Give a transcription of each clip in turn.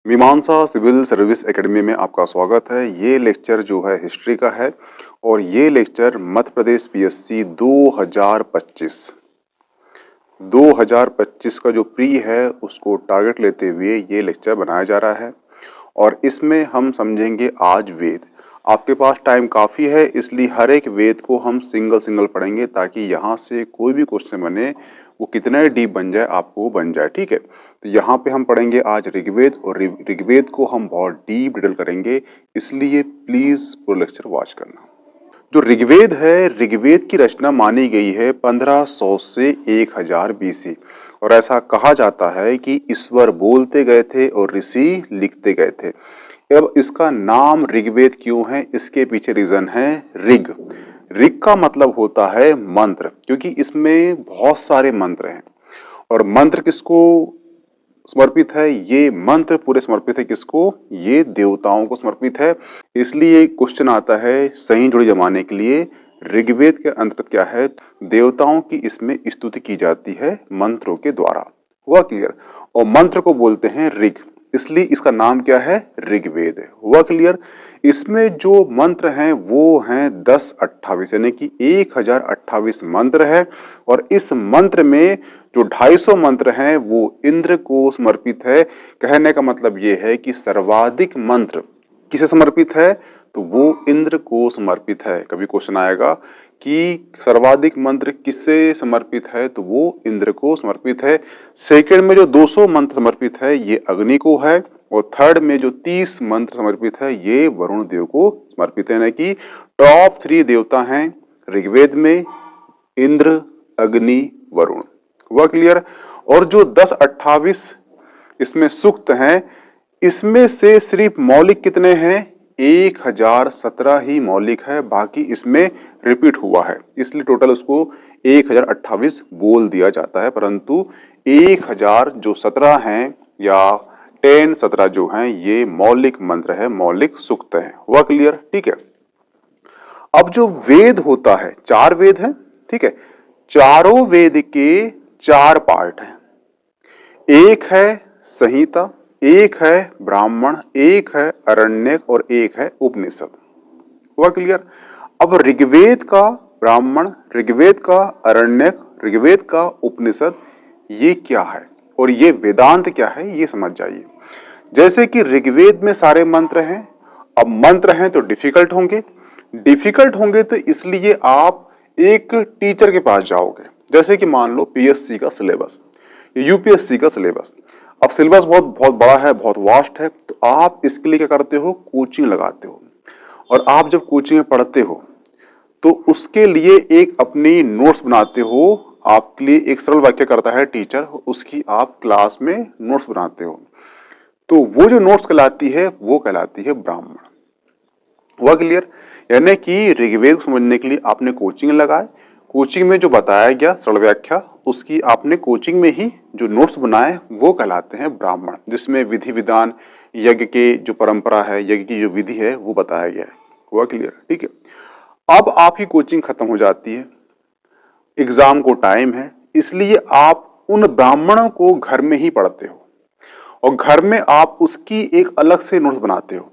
मीमांसा civil service academy में आपका स्वागत है। ये लेक्चर जो है हिस्ट्री का है और ये लेक्चर मध्य प्रदेश पीएससी 2025 का जो प्री है उसको टारगेट लेते हुए ये लेक्चर बनाया जा रहा है और इसमें हम समझेंगे आज वेद। आपके पास टाइम काफ़ी है, इसलिए हर एक वेद को हम सिंगल सिंगल पढ़ेंगे ताकि यहाँ से कोई भी क्वेश्चन बने वो कितना डीप बन जाए आपको बन जाए। ठीक है, तो यहाँ पे हम पढ़ेंगे आज ऋग्वेद और ऋग्वेद को हम बहुत डीप डिटेल करेंगे, इसलिए प्लीज पूरा लेक्चर वॉच करना। जो ऋग्वेद है, ऋग्वेद की रचना मानी गई है 1500 से 1000 बीसी और ऐसा कहा जाता है कि ईश्वर बोलते गए थे और ऋषि लिखते गए थे। अब इसका नाम ऋग्वेद क्यों है, इसके पीछे रीजन है ऋग। ऋग का मतलब होता है मंत्र, क्योंकि इसमें बहुत सारे मंत्र हैं और मंत्र किसको समर्पित है, ये मंत्र पूरे समर्पित है किसको, ये देवताओं को समर्पित है। इसलिए क्वेश्चन आता है सही जोड़ी जमाने के लिए ऋग्वेद के अंतर्गत क्या है, देवताओं की इसमें स्तुति की जाती है मंत्रों के द्वारा। हुआ क्लियर? और मंत्र को बोलते हैं ऋग, इसलिए इसका नाम क्या है, ऋग्वेद है। हुआ क्लियर? इसमें जो मंत्र हैं वो हैं 1028 यानी कि 1028 मंत्र है और इस मंत्र में जो 250 मंत्र हैं वो इंद्र को समर्पित है। कहने का मतलब ये है कि सर्वाधिक मंत्र किसे समर्पित है, तो वो इंद्र को समर्पित है। कभी क्वेश्चन आएगा कि सर्वाधिक मंत्र किससे समर्पित है, तो वो इंद्र को समर्पित है। सेकंड में जो 200 मंत्र समर्पित है ये अग्नि को है और थर्ड में जो 30 मंत्र समर्पित है ये वरुण देव को समर्पित है। यानी कि टॉप 3 देवता हैं ऋग्वेद में, इंद्र, अग्नि, वरुण। हुआ क्लियर? और जो 1028 इसमें सूक्त हैं, इसमें से सिर्फ मौलिक कितने हैं, 1017 ही मौलिक है, बाकी इसमें रिपीट हुआ है, इसलिए टोटल उसको 1028 बोल दिया जाता है। परंतु 1000 जो 17 हैं या 17 जो हैं ये मौलिक मंत्र है, मौलिक सूक्त है। हुआ क्लियर? ठीक है। अब जो वेद होता है, 4 वेद हैं, ठीक है, चारों वेद के 4 पार्ट हैं। एक है संहिता, एक है ब्राह्मण, एक है अरण्यक और एक है उपनिषद। हुआ क्लियर? अब ऋग्वेद का ब्राह्मण, ऋग्वेद का अरण्यक, ऋग्वेद का उपनिषद ये क्या है और ये वेदांत क्या है ये समझ जाइए। जैसे कि ऋग्वेद में सारे मंत्र हैं, अब मंत्र हैं तो डिफिकल्ट होंगे तो इसलिए आप एक टीचर के पास जाओगे। जैसे कि मान लो पीएससी का सिलेबस, यूपीएससी का सिलेबस, अब सिलेबस बहुत बहुत बड़ा है, बहुत वास्ट है, तो आप इसके लिए क्या करते हो, कोचिंग लगाते हो। और आप जब कोचिंग में पढ़ते हो तो उसके लिए एक अपनी नोट्स बनाते हो। आपके लिए एक सरल वाक्य करता है टीचर, उसकी आप क्लास में नोट्स बनाते हो, तो वो जो नोट्स कहलाती है वो कहलाती है ब्राह्मण। हुआ क्लियर? यानी कि ऋग्वेद को समझने के लिए आपने कोचिंग लगाए, कोचिंग में जो बताया गया सरल व्याख्या उसकी आपने कोचिंग में ही जो नोट्स बनाए वो कहलाते हैं ब्राह्मण, जिसमें विधि विधान, यज्ञ के जो परंपरा है, यज्ञ की जो विधि है वो बताया गया है। हुआ क्लियर? ठीक है। अब आपकी कोचिंग खत्म हो जाती है, एग्जाम को टाइम है, इसलिए आप उन ब्राह्मणों को घर में ही पढ़ते हो और घर में आप उसकी एक अलग से नोट्स बनाते हो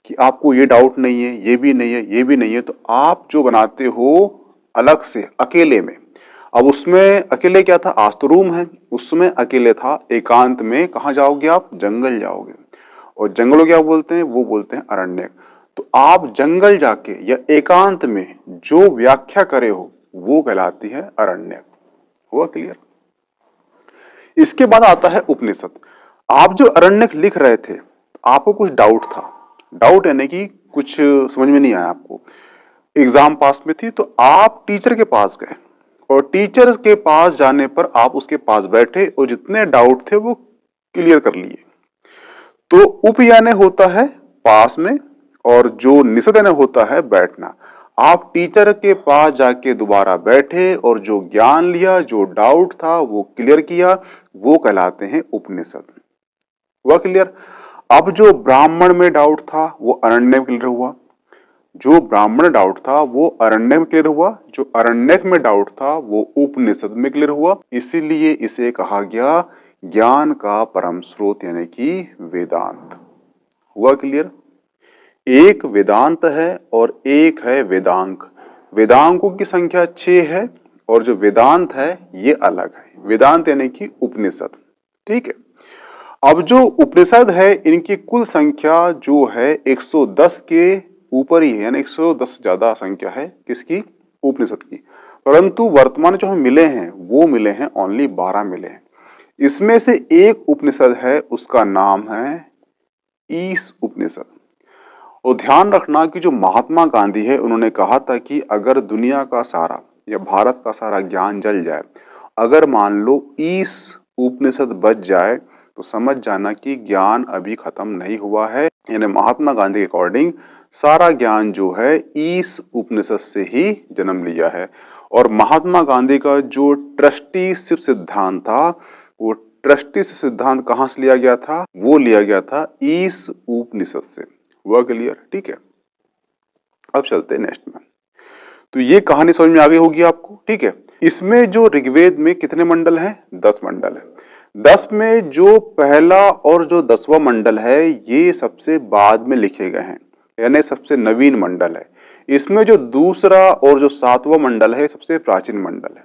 कि आपको ये डाउट नहीं है, ये भी नहीं है, ये भी नहीं है, तो आप जो बनाते हो अलग से अकेले में। अब उसमें अकेले क्या था, आज तो रूम है, उसमें अकेले था एकांत में। कहाँ जाओगे आप, जंगल जाओगे, और जंगल को क्या बोलते हैं, वो बोलते हैं अरण्य। तो आप जंगल जाके या एकांत में जो व्याख्या करे हो वो कहलाती है अरण्य। हुआ क्लियर? इसके बाद आता है उपनिषद। आप जो अरण्यक लिख रहे थे, आपको कुछ डाउट था, डाउट यानी कि कुछ समझ में नहीं आया आपको, एग्जाम पास में थी, तो आप टीचर के पास गए और टीचर के पास जाने पर आप उसके पास बैठे और जितने डाउट थे वो क्लियर कर लिए। तो उप यानी होता है पास में और जो निषद यानी होता है बैठना। आप टीचर के पास जाके दोबारा बैठे और जो ज्ञान लिया, जो डाउट था वो क्लियर किया, वो कहलाते हैं उपनिषद। हुआ क्लियर? अब जो ब्राह्मण में डाउट था वो अरण्य में क्लियर हुआ, जो ब्राह्मण डाउट था वो अरण्य में क्लियर हुआ, जो अरण्यक में डाउट था वो उपनिषद में क्लियर हुआ। इसीलिए इसे कहा गया ज्ञान का परम स्रोत यानी कि वेदांत। हुआ क्लियर? एक वेदांत है और एक है वेदांग। वेदांगों की संख्या 6 है और जो वेदांत है ये अलग है। वेदांत यानी कि उपनिषद। ठीक है, अब जो उपनिषद है इनकी कुल संख्या जो है 110 के ऊपर ही है, यानी 110 ज्यादा संख्या है किसकी? उपनिषद की। परंतु वर्तमान जो हमें मिले हैं वो मिले हैं ओनली 12 मिले हैं। इसमें से एक उपनिषद है उसका नाम है ईश उपनिषद। और ध्यान रखना कि जो महात्मा गांधी है उन्होंने कहा था कि अगर दुनिया का सारा या भारत का सारा ज्ञान जल जाए, अगर मान लो ईश उपनिषद बच जाए तो समझ जाना कि ज्ञान अभी खत्म नहीं हुआ है। यानी महात्मा गांधी के अकॉर्डिंग सारा ज्ञान जो है ईश उपनिषद से ही जन्म लिया है। और महात्मा गांधी का जो ट्रस्टीशिप सिद्धांत था वो ट्रस्टीशिप सिद्धांत कहां से लिया गया था? वो लिया गया था ईश उपनिषद से। हुआ क्लियर? ठीक है, अब चलते हैं नेक्स्ट में। तो ये कहानी समझ में आ गई होगी आपको। ठीक है, इसमें जो ऋग्वेद में कितने मंडल हैं? 10 मंडल है। 10 में जो पहला और जो 10वां मंडल है ये सबसे बाद में लिखे गए हैं, यानी सबसे नवीन मंडल है। इसमें जो दूसरा और जो 7वां मंडल है सबसे प्राचीन मंडल है।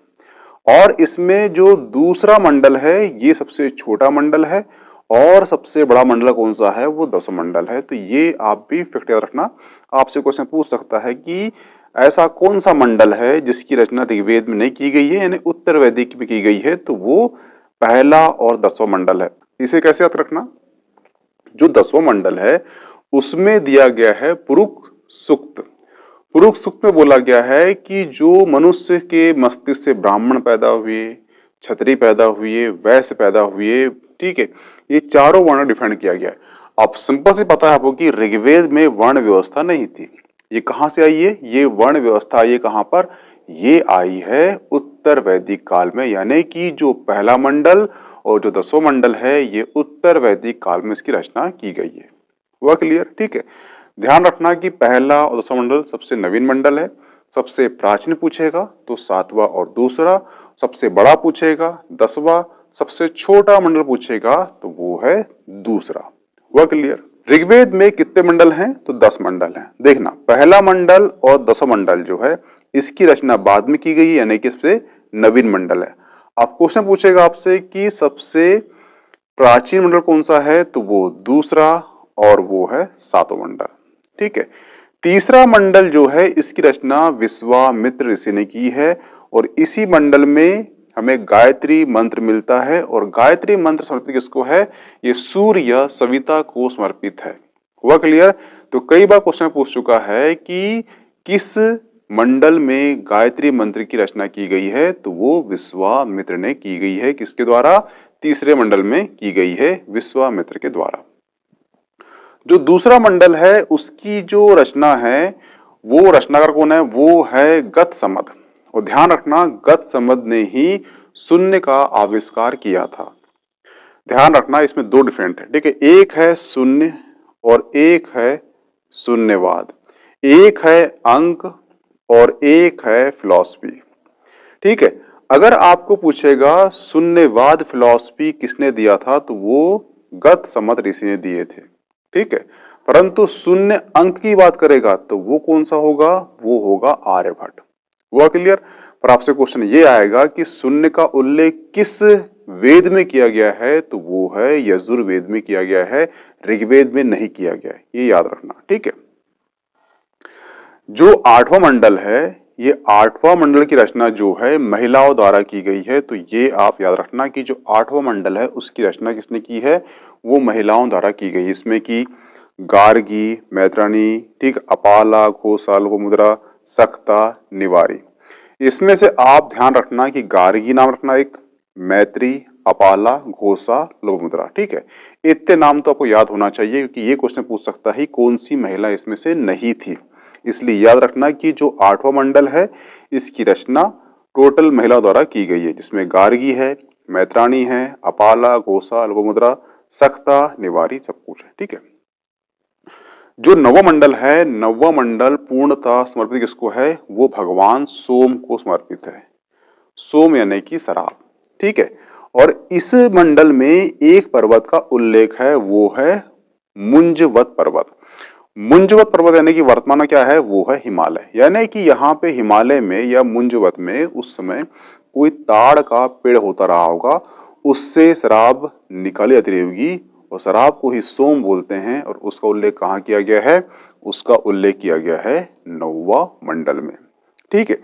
और इसमें जो दूसरा मंडल है ये सबसे छोटा मंडल है और सबसे बड़ा मंडल कौन सा है? वो 10वां मंडल है। तो ये आप भी फैक्ट याद रखना। आपसे क्वेश्चन पूछ सकता है कि ऐसा कौन सा मंडल है जिसकी रचना ऋग्वेद में नहीं की गई है, यानी उत्तर वैदिक में की गई है? तो वो पहला और 10वां मंडल है। इसे कैसे याद रखना? जो 10वां मंडल है उसमें दिया गया है पुरुष सूक्त। पुरुष सूक्त में बोला गया है कि जो मनुष्य के मस्तिष्क से ब्राह्मण पैदा हुए, क्षत्रिय पैदा हुए, वैश्य पैदा हुए, ठीक है, ये चारों वर्ण डिफाइन किया गया है। अब सिंपल से पता है आपको कि ऋग्वेद में वर्ण व्यवस्था नहीं थी। ये कहां से आई है? ये वर्ण व्यवस्था आई है कहां पर? ये आई है उत्तर वैदिक काल में, यानी कि जो पहला मंडल और जो 10वां मंडल है ये उत्तर वैदिक काल में इसकी रचना की गई है। हुआ क्लियर? ठीक है, ध्यान रखना कि पहला और 10वां मंडल सबसे नवीन मंडल है। सबसे प्राचीन पूछेगा तो 7वां और दूसरा, सबसे बड़ा पूछेगा 10वां, सबसे छोटा मंडल पूछेगा तो वो है दूसरा। हुआ क्लियर? ऋग्वेद में कितने मंडल हैं? तो 10 मंडल हैं। देखना, पहला मंडल और 10वां मंडल जो है इसकी रचना बाद में की गई है, यानी कि इससे नवीन मंडल है। अब क्वेश्चन पूछेगा आपसे कि सबसे प्राचीन मंडल कौन सा है? तो वो दूसरा और वो है 7वां मंडल। ठीक है, तीसरा मंडल जो है इसकी रचना विश्वामित्र ऋषि ने की है और इसी मंडल में हमें गायत्री मंत्र मिलता है। और गायत्री मंत्र समर्पित किसको है? ये सूर्य सविता को समर्पित है। हुआ क्लियर? तो कई बार क्वेश्चन पूछ चुका है कि किस मंडल में गायत्री मंत्र की रचना की गई है? तो वो विश्वामित्र ने की गई है। किसके द्वारा? तीसरे मंडल में की गई है, विश्वामित्र के द्वारा। जो दूसरा मंडल है उसकी जो रचना है वो रचनाकार कौन है? वो है गतसमद। और ध्यान रखना गतसमद ने ही शून्य का आविष्कार किया था। ध्यान रखना इसमें दो डिफरेंट है। ठीक है, एक है शून्य और एक है शून्यवाद। एक है अंक और एक है फिलॉसफी। ठीक है, अगर आपको पूछेगा शून्यवाद फिलॉसफी किसने दिया था तो वो गतसमद ऋषि ने दिए थे। ठीक है, परंतु शून्य अंक की बात करेगा तो वो कौन सा होगा? वो होगा आर्यभट्ट। हुआ क्लियर? पर आपसे क्वेश्चन ये आएगा कि शून्य का उल्लेख किस वेद में किया गया है? तो वो है यजुर्वेद में किया गया है, ऋग्वेद में नहीं किया गया है। ये याद रखना। ठीक है, जो 8वां मंडल है ये 8वां मंडल की रचना जो है महिलाओं द्वारा की गई है। तो ये आप याद रखना कि जो 8वां मंडल है उसकी रचना किसने की है? वो महिलाओं द्वारा की गई। इसमें की गार्गी, मैत्राणी, ठीक, अपाला, घोषा, लोपामुद्रा, सक्ता, निवारी। इसमें से आप ध्यान रखना कि गार्गी नाम रखना एक, मैत्री, अपाला, घोषा, लोपामुद्रा। ठीक है, इतने नाम तो आपको याद होना चाहिए क्योंकि ये क्वेश्चन पूछ सकता है कौन सी महिला इसमें से नहीं थी। इसलिए याद रखना कि जो 8वां मंडल है इसकी रचना टोटल महिला द्वारा की गई है, जिसमें गार्गी है, मैत्राणी है, अपाला, घोषा, लोपामुद्रा, सक्ता, निवारी सब कुछ है। ठीक है, जो 9वां मंडल है, 9वां मंडल पूर्णतः समर्पित किसको है? वो भगवान सोम को समर्पित है। सोम यानी कि शराब। ठीक है, और इस मंडल में एक पर्वत का उल्लेख है, वो है मुंजवत पर्वत। मुंजवत पर्वत यानी कि वर्तमान में क्या है, वो है हिमालय। यानी कि यहाँ पे हिमालय में या मुंजवत में उस समय कोई ताड़ का पेड़ होता रहा होगा, उससे शराब निकाली जाती रही होगी और शराब को ही सोम बोलते हैं। और उसका उल्लेख कहाँ किया गया है, उसका उल्लेख किया गया है 9वां मंडल में। ठीक है,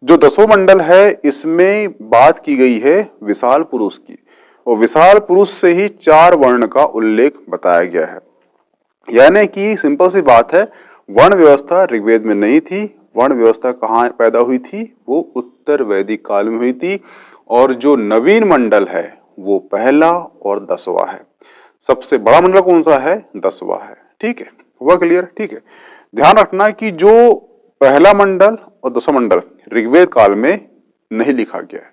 जो 10वां मंडल है इसमें बात की गई है विशाल पुरुष की, और विशाल पुरुष से ही 4 वर्ण का उल्लेख बताया गया है। यानी कि सिंपल सी बात है, वर्ण व्यवस्था ऋग्वेद में नहीं थी। वर्ण व्यवस्था कहाँ पैदा हुई थी, वो उत्तर वैदिक काल में हुई थी। और जो नवीन मंडल है वो पहला और 10वां है। सबसे बड़ा मंडल कौन सा है, 10वां है। ठीक है, हुआ क्लियर। ठीक है, ध्यान रखना कि जो पहला मंडल और 10वां मंडल ऋग्वेद काल में नहीं लिखा गया है,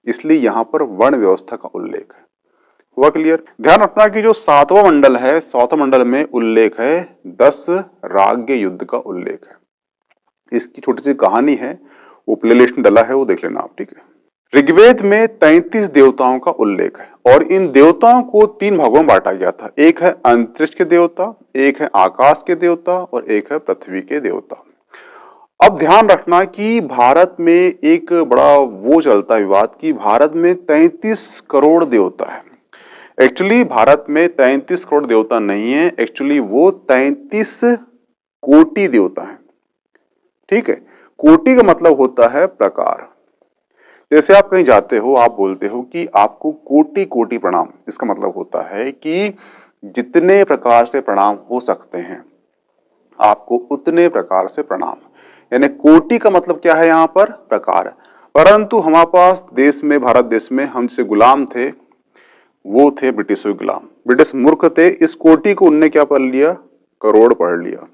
इसलिए यहाँ पर वर्ण व्यवस्था का उल्लेख है। हुआ क्लियर। ध्यान रखना कि जो 7वां मंडल है, 7वें मंडल में उल्लेख है 10 राग्य युद्ध का उल्लेख है। इसकी छोटी सी कहानी है, वो प्लेलिस्ट में डला है, वो देख लेना आप। ठीक है, ऋग्वेद में 33 देवताओं का उल्लेख है और इन देवताओं को 3 भागों में बांटा गया था। एक है अंतरिक्ष के देवता, एक है आकाश के देवता और एक है पृथ्वी के देवता। अब ध्यान रखना कि भारत में एक बड़ा वो चलता है विवाद कि भारत में 33 करोड़ देवता है। एक्चुअली भारत में 33 करोड़ देवता नहीं है, एक्चुअली वो 33 कोटि देवता है। ठीक है, कोटि का मतलब होता है प्रकार। जैसे आप कहीं जाते हो, आप बोलते हो कि आपको कोटि कोटि प्रणाम, इसका मतलब होता है कि जितने प्रकार से प्रणाम हो सकते हैं आपको उतने प्रकार से प्रणाम। यानी कोटि का मतलब क्या है, यहाँ पर प्रकार। परंतु हमारे पास देश में, भारत देश में हम जिसे गुलाम थे वो थे ब्रिटिश गुलाम। ब्रिटिश मूर्ख थे, इस कोटि को उनने क्या पढ़ लिया, करोड़ पढ़ लिया।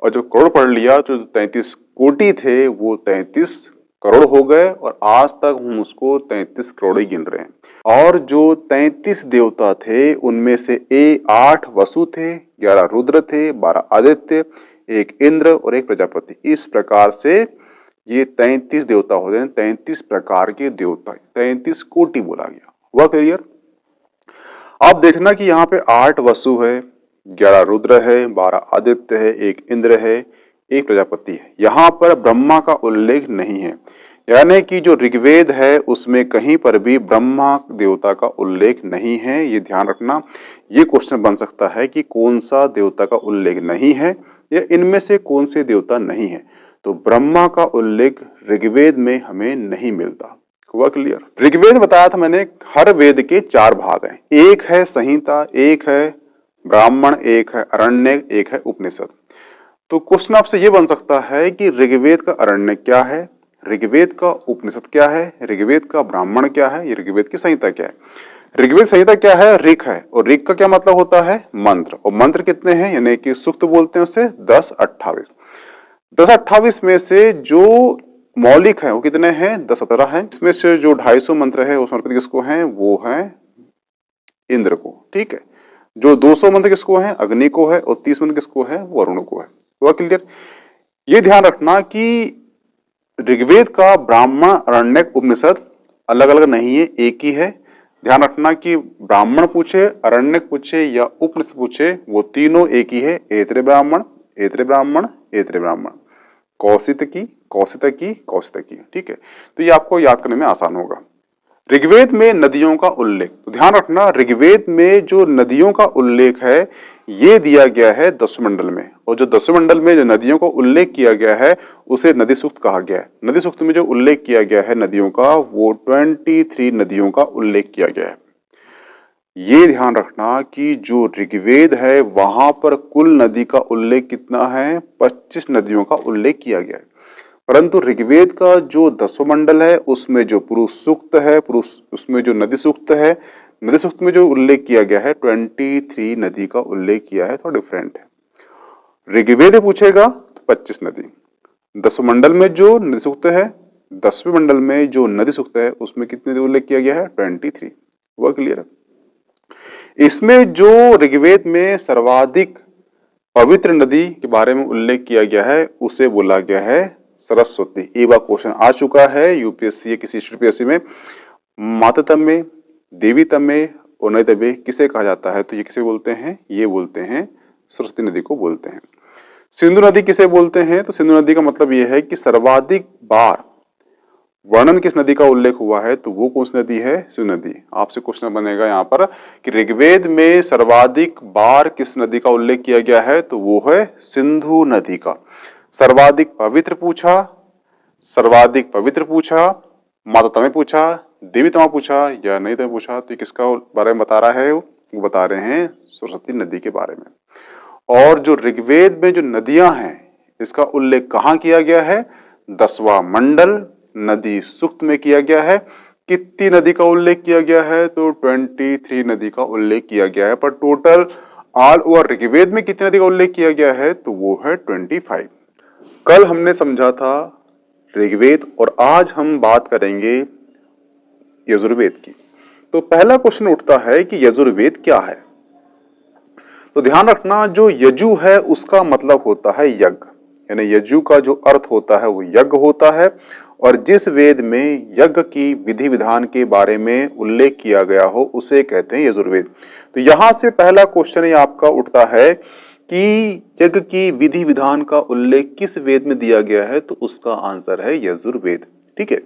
और जो करोड़ पढ़ लिया तो 33 कोटि थे वो 33 करोड़ हो गए और आज तक हम उसको 33 करोड़ ही गिन रहे हैं। और जो 33 देवता थे उनमें से 8 वसु थे, 11 रुद्र थे, 12 आदित्य, 1 इंद्र और 1 प्रजापति। इस प्रकार से ये 33 देवता होते हैं, 33 प्रकार के देवता, 33 कोटि बोला गया। हुआ क्लियर। आप देखना कि यहाँ पे 8 वसु है, 11 रुद्र है, 12 आदित्य है, 1 इंद्र है, 1 प्रजापति है। यहाँ पर ब्रह्मा का उल्लेख नहीं है। यानी कि जो ऋग्वेद है उसमें कहीं पर भी ब्रह्मा देवता का उल्लेख नहीं है। ये ध्यान रखना। ये क्वेश्चन बन सकता है कि कौन सा देवता का उल्लेख नहीं है या इनमें से कौन से देवता नहीं है। तो ब्रह्मा का उल्लेख ऋग्वेद में हमें नहीं मिलता। हुआ क्लियर। ऋग्वेद बताया था मैंने, हर वेद के 4 भाग हैं। एक है संहिता, एक है ब्राह्मण, एक है अरण्यक, एक है उपनिषद। तो क्वेश्चन आपसे ये बन सकता है कि ऋग्वेद का अरण्यक क्या है, ऋग्वेद का उपनिषद क्या है, ऋग्वेद का ब्राह्मण क्या है, ये ऋग्वेद की संहिता क्या है। ऋग्वेद संहिता क्या है, ऋग है। और ऋग का क्या मतलब होता है, मंत्र। और मंत्र कितने हैं, यानी कि सूक्त बोलते हैं उसे 10-28। 10-28 में से जो मौलिक है वो कितने हैं, 10-17 है। इसमें से जो 250 मंत्र है वो समर्पित किसको हैं, वो है इंद्र को। ठीक है, जो 200 मंत्र किसको है, अग्नि को है। और 30 मंत्र किसको है, वो वरुण को है। हुआ क्लियर। ये ध्यान रखना कि ऋग्वेद का ब्राह्मण, अरण्यक, उपनिषद अलग अलग नहीं है, एक ही है। ध्यान रखना कि ब्राह्मण पूछे, अरण्यक पूछे या उपनिषद पूछे, वो तीनों एक ही है। ऐत्रेय ब्राह्मण, ऐत्रेय ब्राह्मण, ऐत्रेय ब्राह्मण, कौशितकी, कौशितकी, कौशितकी। ठीक है, तो ये आपको याद करने में आसान होगा। ऋग्वेद में नदियों का उल्लेख, तो ध्यान रखना ऋग्वेद में जो नदियों का उल्लेख है ये दिया गया है 10वें मंडल में। और जो 10वें मंडल में जो नदियों का उल्लेख किया गया है उसे नदी सूक्त कहा गया है। नदी सूक्त में जो उल्लेख किया गया है नदियों का, वो 23 नदियों का उल्लेख किया गया है। ये ध्यान रखना कि जो ऋग्वेद है वहां पर कुल नदी का उल्लेख कितना है, 25 नदियों का उल्लेख किया गया है। परंतु ऋग्वेद का जो 10वां मंडल है उसमें जो पुरुष सूक्त है, पुरुष उसमें जो नदी सूक्त है, नदी सूक्त में जो उल्लेख किया गया है 23 नदी का उल्लेख किया है, तो डिफरेंट है। ऋग्वेद पूछेगा तो 25 नदी। 10वें मंडल में जो नदी सूक्त है, 10वें मंडल में जो नदी सूक्त है उसमें कितने उल्लेख किया गया है, 23। वह क्लियर है। इसमें जो ऋग्वेद में सर्वाधिक पवित्र नदी के बारे में उल्लेख किया गया है उसे बोला गया है सरस्वती। एक बार क्वेश्चन आ चुका है यूपीएससी या किसी यूपीएससी में, मातृत्व में देवीतमे ओनैतवे किसे कहा जाता है? तो ये किसे बोलते हैं? ये बोलते हैं सरस्वती नदी को बोलते हैं। सिंधु नदी किसे बोलते हैं? तो सिंधु नदी का मतलब यह है कि सर्वाधिक बार वर्णन किस नदी का उल्लेख हुआ है? तो वो कौन सी नदी है? सिंधु नदी। आपसे क्वेश्चन बनेगा यहाँ पर कि ऋग्वेद में सर्वाधिक बार किस नदी का उल्लेख किया गया है? तो वो है सिंधु नदी का। सर्वाधिक पवित्र पूछा, सर्वाधिक पवित्र पूछा, माता तमे पूछा, देवी तमा पूछा या नहीं तमे पूछा, तो ये किसका बारे में बता रहा है? वो बता रहे हैं सरस्वती नदी के बारे में। और जो ऋग्वेद में जो नदियां हैं इसका उल्लेख कहाँ किया गया है? 10वां मंडल नदी सूक्त में किया गया है। कितनी नदी का उल्लेख किया गया है? तो 23 नदी का उल्लेख किया गया है। पर टोटल ऑल ओवर ऋग्वेद में कितनी नदी का उल्लेख किया गया है? तो वो है 25। कल हमने समझा था ऋग्वेद और आज हम बात करेंगे यजुर्वेद की। तो पहला क्वेश्चन उठता है कि यजुर्वेद क्या है? तो ध्यान रखना, जो यजु है उसका मतलब होता है यज्ञ, यानी यजु का जो अर्थ होता है वो यज्ञ होता है। और जिस वेद में यज्ञ की विधि विधान के बारे में उल्लेख किया गया हो उसे कहते हैं यजुर्वेद। तो यहां से पहला क्वेश्चन ये आपका उठता है कि यज्ञ की विधि विधान का उल्लेख किस वेद में दिया गया है? तो उसका आंसर है यजुर्वेद। ठीक है।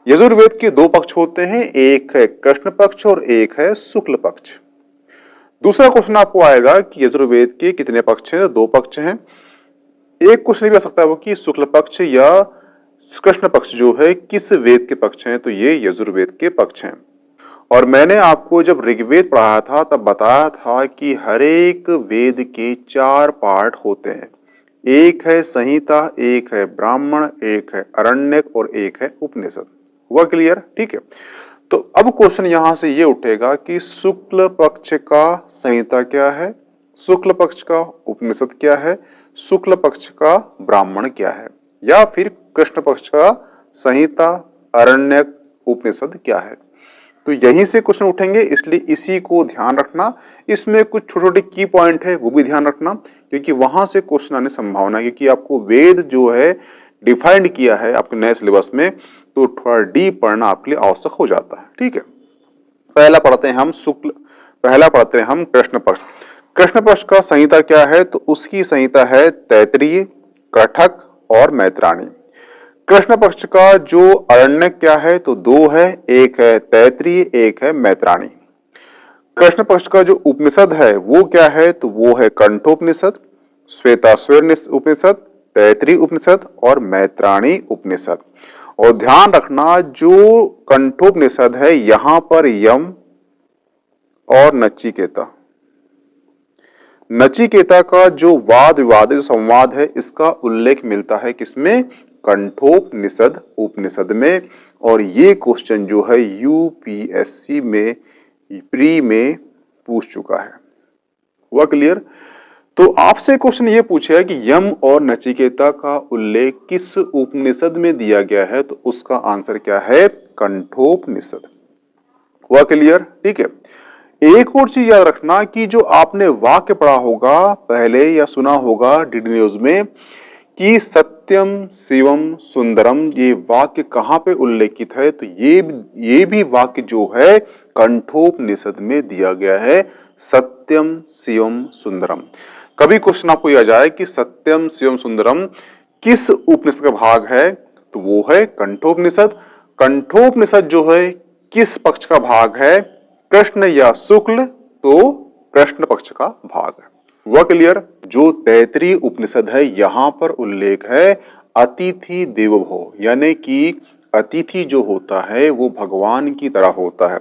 यजुर्वेद के दो पक्ष होते हैं, एक है कृष्ण पक्ष और एक है शुक्ल पक्ष। दूसरा क्वेश्चन आपको आएगा कि यजुर्वेद के कितने पक्ष हैं? दो पक्ष हैं। एक क्वेश्चन भी आ सकता है वो कि शुक्ल पक्ष या कृष्ण पक्ष जो है किस वेद के पक्ष हैं? तो ये यजुर्वेद के पक्ष हैं। और मैंने आपको जब ऋग्वेद पढ़ाया था तब बताया था कि हर एक वेद के 4 पार्ट होते हैं। एक है संहिता, एक है ब्राह्मण, एक है अरण्यक और एक है उपनिषद। हुआ क्लियर? ठीक है। तो अब क्वेश्चन यहां से ये उठेगा कि शुक्ल पक्ष का संहिता क्या है, शुक्ल पक्ष का उपनिषद क्या है, शुक्ल पक्ष का ब्राह्मण क्या है, या फिर कृष्ण पक्ष का संहिता, अरण्यक, उपनिषद क्या है। तो यहीं से क्वेश्चन उठेंगे, इसलिए इसी को ध्यान रखना। इसमें कुछ छोटे छोटे की पॉइंट है वो भी ध्यान रखना, क्योंकि वहां से क्वेश्चन आने संभावना है, क्योंकि आपको वेद जो है डिफाइंड किया है आपके नए सिलेबस में, तो थोड़ा डीप पढ़ना आपके लिए आवश्यक हो जाता है। ठीक है। पहला पढ़ते हैं हम कृष्ण पक्ष। कृष्ण पक्ष का संहिता क्या है? तो उसकी संहिता है तैत्तिरीय, कठक और मैत्राणी। कृष्ण पक्ष का जो अरण्यक क्या है? तो दो है, एक है तैत्तिरीय, एक है मैत्राणी। कृष्ण पक्ष का जो उपनिषद है वो क्या है? तो वो है कंठोपनिषद, श्वेताश्वर उपनिषद, तैत्तिरीय उपनिषद और मैत्राणी उपनिषद। और ध्यान रखना, जो कंठोपनिषद है यहां पर यम और नचिकेता का जो वाद विवाद संवाद है इसका उल्लेख मिलता है किसमें? कंठोपनिषद उपनिषद में। और ये क्वेश्चन जो है यूपीएससी में प्री में पूछ चुका है। हुआ क्लियर? तो आपसे क्वेश्चन ये पूछा कि यम और नचिकेता का उल्लेख किस उपनिषद में दिया गया है? तो उसका आंसर क्या है? कंठोपनिषद। हुआ क्लियर? ठीक है। एक और चीज याद रखना कि जो आपने वाक्य पढ़ा होगा पहले या सुना होगा डीडी न्यूज में कि सत्यम शिवम सुंदरम, ये वाक्य कहां पे उल्लेखित है? तो ये भी वाक्य जो है कंठोपनिषद में दिया गया है, सत्यम शिवम सुंदरम। कभी क्वेश्चन आपको यह आ जाए कि सत्यम शिवम सुंदरम किस उपनिषद का भाग है? तो वो है कंठोपनिषद। कंठोपनिषद जो है किस पक्ष का भाग है? कृष्ण या शुक्ल? तो कृष्ण पक्ष का भाग है। हुआ क्लियर? जो तैत्तिरीय उपनिषद है यहां पर उल्लेख है अतिथि देवो भव, यानी कि अतिथि जो होता है वो भगवान की तरह होता है।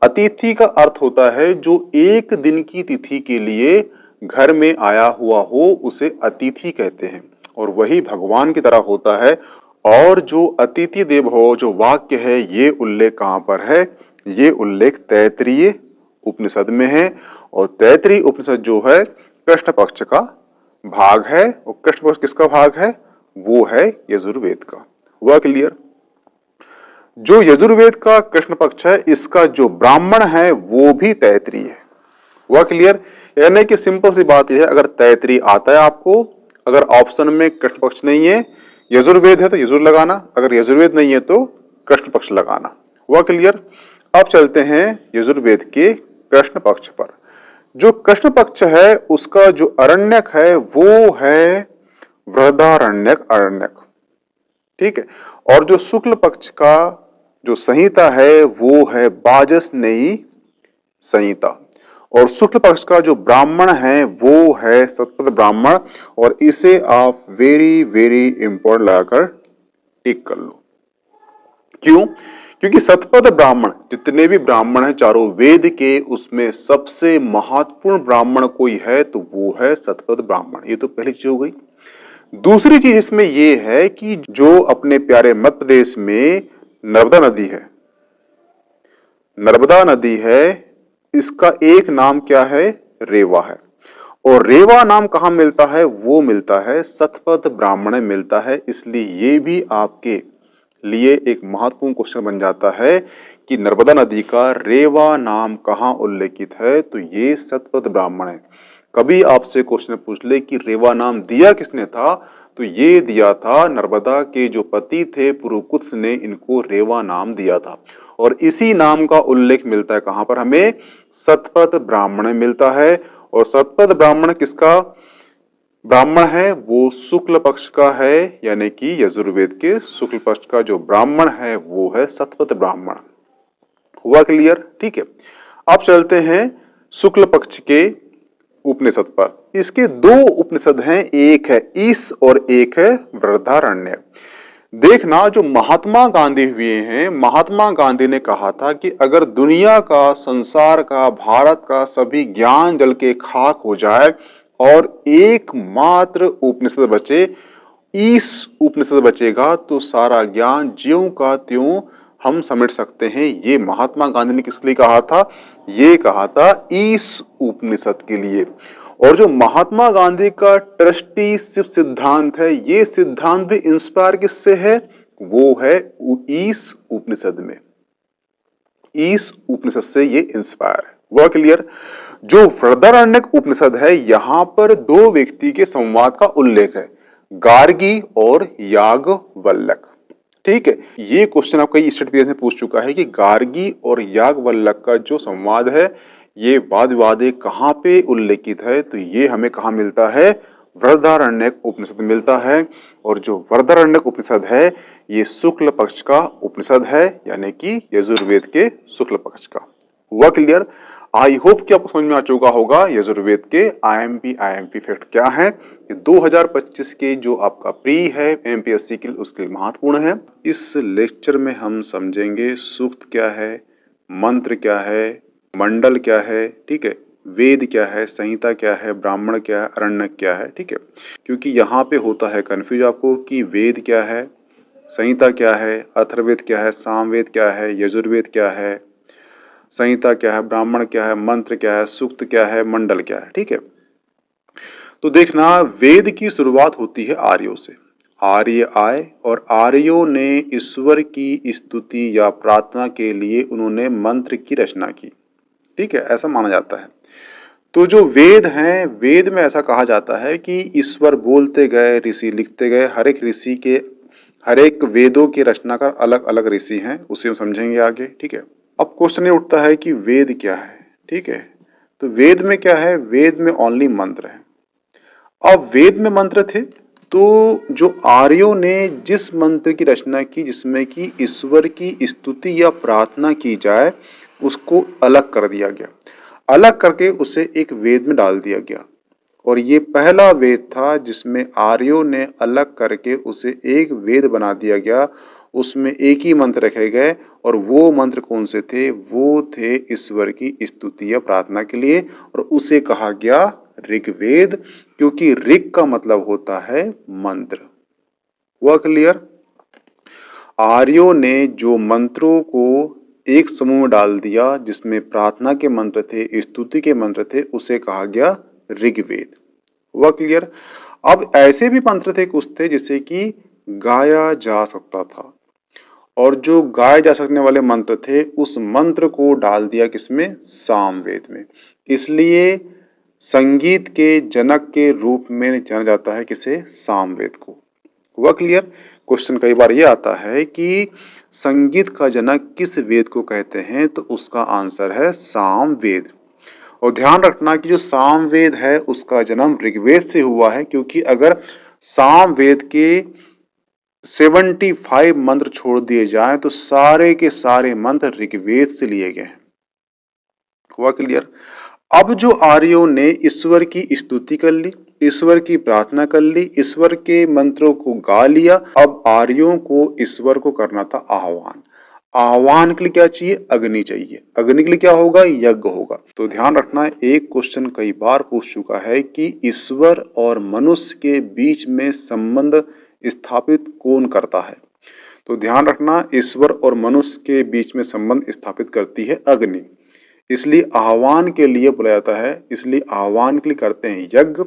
अतिथि का अर्थ होता है जो एक दिन की तिथि के लिए घर में आया हुआ हो उसे अतिथि कहते हैं, और वही भगवान की तरह होता है। और जो अतिथि देव भव जो वाक्य है ये उल्लेख कहां पर है? ये उल्लेख तैत्तिरीय उपनिषद में है। और तैत्तिरीय उपनिषद जो है कृष्ण पक्ष का भाग है, और कृष्ण पक्ष किसका भाग है? वो है यजुर्वेद का। हुआ क्लियर? जो यजुर्वेद का कृष्ण पक्ष है इसका जो ब्राह्मण है वो भी तैत्तिरीय है। हुआ क्लियर? यानी कि सिंपल सी बात यह है, अगर तैत्तिरीय आता है आपको, अगर ऑप्शन में कृष्ण पक्ष नहीं है, यजुर्वेद है तो यजुर लगाना, अगर यजुर्वेद नहीं है तो कृष्ण पक्ष लगाना। हुआ क्लियर? अब चलते हैं यजुर्वेद के कृष्ण पक्ष पर। जो कृष्ण पक्ष है उसका जो अरण्यक है वो है बृहदारण्यक अरण्यक, ठीक है। और जो शुक्ल पक्ष का जो संहिता है वो है बाजसनेयी संहिता। और शुक्ल पक्ष का जो ब्राह्मण है वो है सतपथ ब्राह्मण। और इसे आप वेरी वेरी इंपॉर्टेंट लगाकर टिक कर लो। क्यों? क्योंकि सतपथ ब्राह्मण, जितने भी ब्राह्मण हैं चारों वेद के, उसमें सबसे महत्वपूर्ण ब्राह्मण कोई है तो वो है सतपथ ब्राह्मण। ये तो पहली चीज हो गई। दूसरी चीज इसमें ये है कि जो अपने प्यारे मध्य प्रदेश में नर्मदा नदी है, नर्मदा नदी है, इसका एक नाम क्या है? रेवा है। और रेवा नाम कहां मिलता है? वो मिलता है सतपथ ब्राह्मण में मिलता है। इसलिए ये भी आपके लिए एक महत्वपूर्ण क्वेश्चन बन जाता है कि नर्मदा नदी का रेवा नाम कहां उल्लेखित है, तो ये सतपथ ब्राह्मण है। कभी आपसे क्वेश्चन पूछ ले कि रेवा नाम दिया किसने था, तो ये दिया था नर्मदा के जो पति थे पुरुकुत्स ने इनको रेवा नाम दिया था। और इसी नाम का उल्लेख मिलता है कहां पर हमें? सतपथ ब्राह्मण में मिलता है। और सतपथ ब्राह्मण किसका ब्राह्मण है? वो शुक्ल पक्ष का है, यानी कि यजुर्वेद के शुक्ल पक्ष का जो ब्राह्मण है वो है सतपथ ब्राह्मण। हुआ क्लियर? ठीक है। अब चलते हैं शुक्ल पक्ष के उपनिषद पर। इसके दो उपनिषद हैं, एक है ईश और एक है बृहदारण्यक। देखना, जो महात्मा गांधी हुए हैं, महात्मा गांधी ने कहा था कि अगर दुनिया का, संसार का, भारत का सभी ज्ञान जल के खाक हो जाए और एकमात्र उपनिषद बचे, ईश उपनिषद बचेगा, तो सारा ज्ञान ज्यों का त्यों हम समेट सकते हैं। ये महात्मा गांधी ने किसके लिए कहा था? ये कहा था ईश उपनिषद के लिए। और जो महात्मा गांधी का ट्रस्टीशिप सिद्धांत है, ये सिद्धांत भी इंस्पायर किससे है? वो है ईश उपनिषद में। ईश उपनिषद से ये इंस्पायर है। वह क्लियर? जो बृहदारण्यक उपनिषद है, यहां पर दो व्यक्ति के संवाद का उल्लेख है, गार्गी और याज्ञवल्क्य। ठीक है। ये क्वेश्चन आपका स्टेट पेज में पूछ चुका है कि गार्गी और याज्ञवल्क्य का जो संवाद है, ये वाद विवाद कहां पे उल्लेखित है, तो ये हमें कहां मिलता है? बृहदारण्यक उपनिषद मिलता है। और जो बृहदारण्यक उपनिषद है, ये शुक्ल पक्ष का उपनिषद है, यानी कि यजुर्वेद के शुक्ल पक्ष का। हुआ क्लियर? आई होप कि आपको समझ में आ चुका होगा यजुर्वेद के आईएमपी फैक्ट क्या है। 2025 के जो आपका प्री है एमपीएससी के लिए, उसके लिए महत्वपूर्ण है। इस लेक्चर में हम समझेंगे सूक्त क्या है, मंत्र क्या है, मंडल क्या है, ठीक है, वेद क्या है, संहिता क्या है, ब्राह्मण क्या है, अरण्यक क्या है। ठीक है, क्योंकि यहाँ पे होता है कंफ्यूज आपको कि वेद क्या है, संहिता क्या है, अथर्ववेद क्या है, सामवेद क्या है, यजुर्वेद क्या है, संहिता क्या है, ब्राह्मण क्या है, मंत्र क्या है, सूक्त क्या है, मंडल क्या है। ठीक है, तो देखना, वेद की शुरुआत होती है आर्यों से। आर्य आए और आर्यों ने ईश्वर की स्तुति या प्रार्थना के लिए उन्होंने मंत्र की रचना की। ठीक है, ऐसा माना जाता है। तो जो वेद हैं, वेद में ऐसा कहा जाता है कि ईश्वर बोलते गए, ऋषि लिखते गए। हर एक ऋषि के, हर एक वेदों की रचना का अलग अलग ऋषि हैं, उसे हम समझेंगे आगे। ठीक है, अब क्वेश्चन ये उठता है कि वेद क्या है। ठीक है, तो वेद में क्या है? वेद में ओनली मंत्र है। अब वेद में मंत्र थे, तो जो आर्यों ने जिस मंत्र की रचना की जिसमें कि ईश्वर की स्तुति या प्रार्थना की जाए, उसको अलग कर दिया गया। अलग करके उसे एक वेद में डाल दिया गया। और ये पहला वेद था जिसमें आर्यों ने अलग करके उसे एक वेद बना दिया गया। उसमें एक ही मंत्र रखे गए, और वो मंत्र कौन से थे? वो थे ईश्वर की स्तुति या प्रार्थना के लिए, और उसे कहा गया ऋग्वेद, क्योंकि ऋग का मतलब होता है मंत्र। हुआ क्लियर? आर्यों ने जो मंत्रों को एक समूह में डाल दिया जिसमें प्रार्थना के मंत्र थे, स्तुति के मंत्र थे, उसे कहा गया ऋग्वेद। हुआ क्लियर? अब ऐसे भी मंत्र थे कुछ थे जिसे कि गाया जा सकता था, और जो गाए जा सकने वाले मंत्र थे उस मंत्र को डाल दिया किसमें? सामवेद में। इसलिए संगीत के जनक के रूप में जाना जाता है किसे? सामवेद को। हुआ क्लियर? क्वेश्चन कई बार ये आता है कि संगीत का जनक किस वेद को कहते हैं? तो उसका आंसर है सामवेद। और ध्यान रखना कि जो सामवेद है उसका जन्म ऋग्वेद से हुआ है, क्योंकि अगर सामवेद के 75 मंत्र छोड़ दिए जाएं तो सारे के सारे मंत्र ऋग्वेद से लिए गए हैं। हुआ क्लियर? अब जो आर्यों ने ईश्वर की स्तुति कर ली, ईश्वर की प्रार्थना कर ली, ईश्वर के मंत्रों को गा लिया, अब आर्यों को ईश्वर को करना था आह्वान। आह्वान के लिए क्या चाहिए? अग्नि चाहिए। अग्नि के लिए क्या होगा? यज्ञ होगा। तो ध्यान रखना, एक क्वेश्चन कई बार पूछ चुका है कि ईश्वर और मनुष्य के बीच में संबंध स्थापित कौन करता है? तो ध्यान रखना, ईश्वर और मनुष्य के बीच में संबंध स्थापित करती है अग्नि। इसलिए आह्वान के लिए बोला जाता है, इसलिए आह्वान के लिए करते हैं यज्ञ,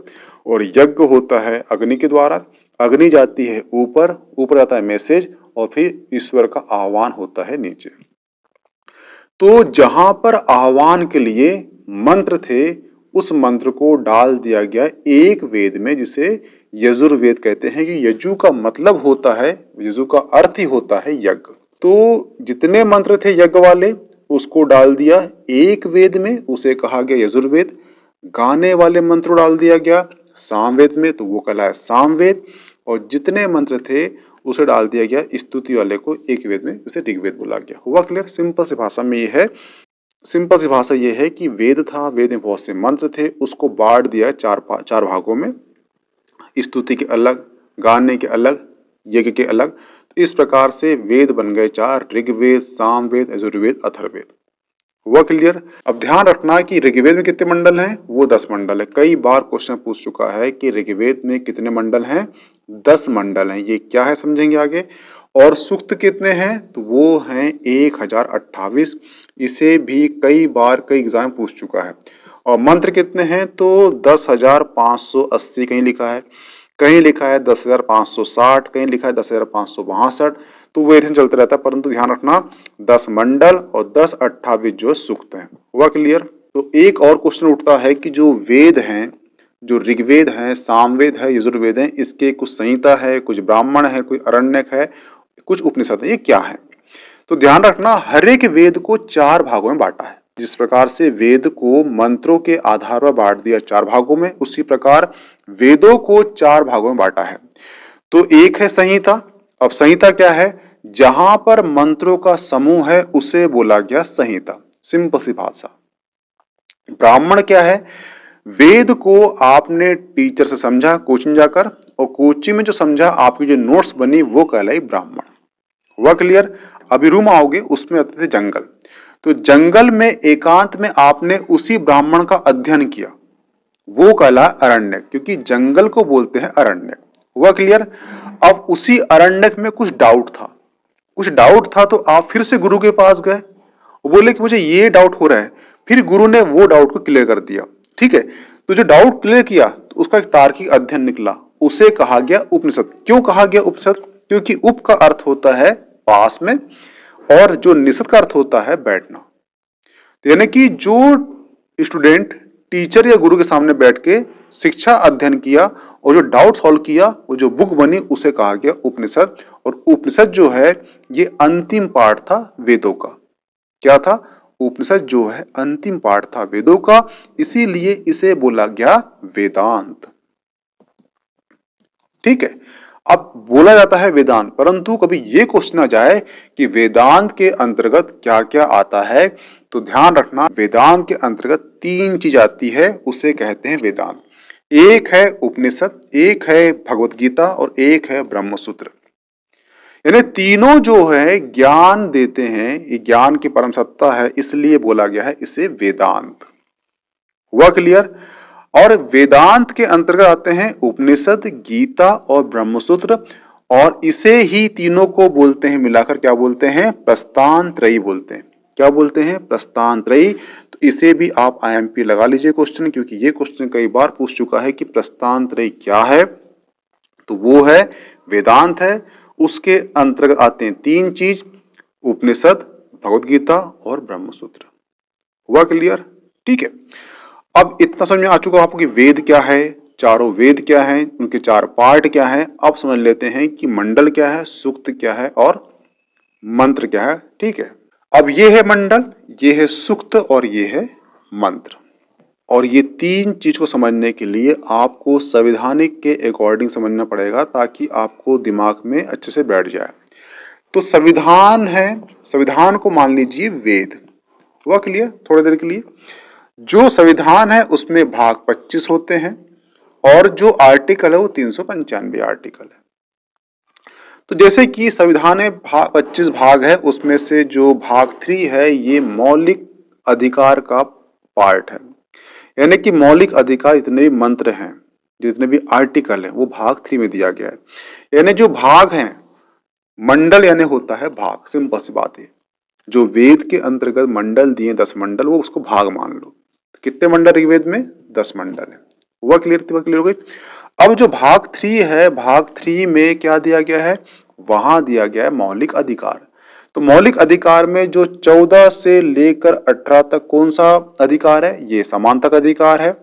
और यज्ञ होता है अग्नि के द्वारा। अग्नि जाती है ऊपर, ऊपर जाता है मैसेज, और फिर ईश्वर का आह्वान होता है नीचे। तो जहां पर आह्वान के लिए मंत्र थे, उस मंत्र को डाल दिया गया एक वेद में, जिसे यजुर्वेद कहते हैं। कि यजु का मतलब होता है, यजु का अर्थ ही होता है यज्ञ। तो जितने मंत्र थे यज्ञ वाले, उसको डाल दिया एक वेद में, उसे कहा गया यजुर्वेद। गाने वाले मंत्र डाल दिया गया सामवेद में, तो वो कहलाया सामवेद। और जितने मंत्र थे उसे डाल दिया गया स्तुति वाले को एक वेद में, उसे ऋग्वेद बोला गया। हुआ क्लियर? सिंपल सी भाषा में ये है, सिंपल सी भाषा ये है कि वेद था, वेद में बहुत से मंत्र थे, उसको बांट दिया चार भागों में, स्तुति के अलग, गाने के अलग, यज्ञ के अलग। तो इस प्रकार से वेद बन गए चार: ऋग्वेद, सामवेद, यजुर्वेद, अथर्ववेद। हुआ क्लियर? अब ध्यान रखना कि ऋग्वेद में कितने मंडल हैं? वो 10 मंडल है। कई बार क्वेश्चन पूछ चुका है कि ऋग्वेद में कितने मंडल हैं? 10 मंडल हैं। ये क्या है समझेंगे आगे। और सूक्त कितने हैं? तो वो हैं 1028। इसे भी कई बार कई एग्जाम पूछ चुका है। और मंत्र कितने हैं? तो 10,580 कहीं लिखा है, कहीं लिखा है 10,560, कहीं लिखा है 10,562। तो वेरिएशन चलता रहता है, परंतु ध्यान रखना 10 मंडल और 10,28 जो सूक्त हैं। हुआ क्लियर? तो एक और क्वेश्चन उठता है कि जो वेद हैं, जो ऋग्वेद है, सामवेद है, यजुर्वेद है, इसके कुछ संहिता है, कुछ ब्राह्मण है, कुछ अरण्यक है, कुछ उपनिषद है, ये क्या है? तो ध्यान रखना, हर एक वेद को 4 भागों में बांटा है। जिस प्रकार से वेद को मंत्रों के आधार पर बांट दिया 4 भागों में, उसी प्रकार वेदों को 4 भागों में बांटा है। तो एक है संहिता। अब संहिता क्या है? जहां पर मंत्रों का समूह है उसे बोला गया संहिता। सिंपल सी भाषा। ब्राह्मण क्या है? वेद को आपने टीचर से समझा कोचिंग जाकर, और कोचिंग में जो समझा, आपकी जो नोट्स बनी, वो कहलाई ब्राह्मण। हुआ क्लियर? अभी रूम आओगे, उसमें आते थे जंगल। तो जंगल में एकांत में आपने उसी ब्राह्मण का अध्ययन किया, वो कहला अरण्यक, क्योंकि जंगल को बोलते हैं अरण्यक। हुआ क्लियर? अब उसी अरण्यक में कुछ डाउट था, तो आप फिर से गुरु के पास गए, बोले कि मुझे ये डाउट हो रहा है। फिर गुरु ने वो डाउट को क्लियर कर दिया। ठीक है? तो जो डाउट क्लियर किया, तो उसका एक तार्किक अध्ययन निकला, उसे कहा गया उपनिषद। क्यों कहा गया उपनिषद? क्योंकि उप का अर्थ होता है पास में, और जो निषद का अर्थ होता है बैठना। तो यानी कि जो स्टूडेंट टीचर या गुरु के सामने बैठ के शिक्षा अध्ययन किया और जो डाउट सॉल्व किया, वो जो बुक बनी, उसे कहा गया उपनिषद। और उपनिषद जो है, ये अंतिम पार्ट था वेदों का। क्या था? उपनिषद जो है अंतिम पार्ट था वेदों का, इसीलिए इसे बोला गया वेदांत। ठीक है? अब बोला जाता है वेदांत, परंतु कभी ये क्वेश्चन आ जाए कि वेदांत के अंतर्गत क्या क्या आता है, तो ध्यान रखना, वेदांत के अंतर्गत 3 चीज आती है, उसे कहते हैं वेदांत। एक है उपनिषद, एक है भगवत गीता, और एक है ब्रह्मसूत्र। यानी तीनों जो है ज्ञान देते हैं, ये ज्ञान की परम सत्ता है, इसलिए बोला गया है इसे वेदांत। हुआ क्लियर? और वेदांत के अंतर्गत आते हैं उपनिषद, गीता और ब्रह्मसूत्र, और इसे ही तीनों को बोलते हैं मिलाकर, क्या बोलते हैं? प्रस्थान त्रयी बोलते हैं। क्या बोलते हैं? प्रस्थान त्रयी। तो इसे भी आप IMP लगा लीजिए क्वेश्चन, क्योंकि ये क्वेश्चन कई बार पूछ चुका है कि प्रस्थान त्रयी क्या है। तो वो है वेदांत है। उसके अंतर्गत आते हैं 3 चीज: उपनिषद, भगवत गीता और ब्रह्मसूत्र। हुआ क्लियर? ठीक है। अब इतना समझ में आ चुका आपको कि वेद क्या है, चारों वेद क्या हैं, उनके 4 पार्ट क्या हैं। अब समझ लेते हैं कि मंडल क्या है, सूक्त क्या है और मंत्र क्या है, ठीक है। अब ये है मंडल, ये है सूक्त और ये है मंत्र। और ये तीन चीज को समझने के लिए आपको संवैधानिक के अकॉर्डिंग समझना पड़ेगा ताकि आपको दिमाग में अच्छे से बैठ जाए। तो संविधान है, संविधान को मान लीजिए वेद हुआ, क्लियर थोड़ी देर के लिए। जो संविधान है उसमें भाग 25 होते हैं और जो आर्टिकल है वो 395 आर्टिकल है। तो जैसे कि संविधान में 25 भाग है, उसमें से जो भाग 3 है ये मौलिक अधिकार का पार्ट है, यानी कि मौलिक अधिकार जितने भी मंत्र हैं, जितने भी आर्टिकल हैं वो भाग 3 में दिया गया है। यानी जो भाग हैं, मंडल यानी होता है भाग, सिंपल सी बात है। जो वेद के अंतर्गत मंडल दिए 10 मंडल, वो उसको भाग मान लो। तो कितने मंडल ऋग्वेद में? 10 मंडल है। हुआ क्लियर? क्लियर हो गई। अब जो भाग 3 है, भाग 3 में क्या दिया गया है? वहां दिया गया है मौलिक अधिकार। तो मौलिक अधिकार में जो 14 से लेकर 18 तक कौन सा अधिकार है? ये समानता का अधिकार है।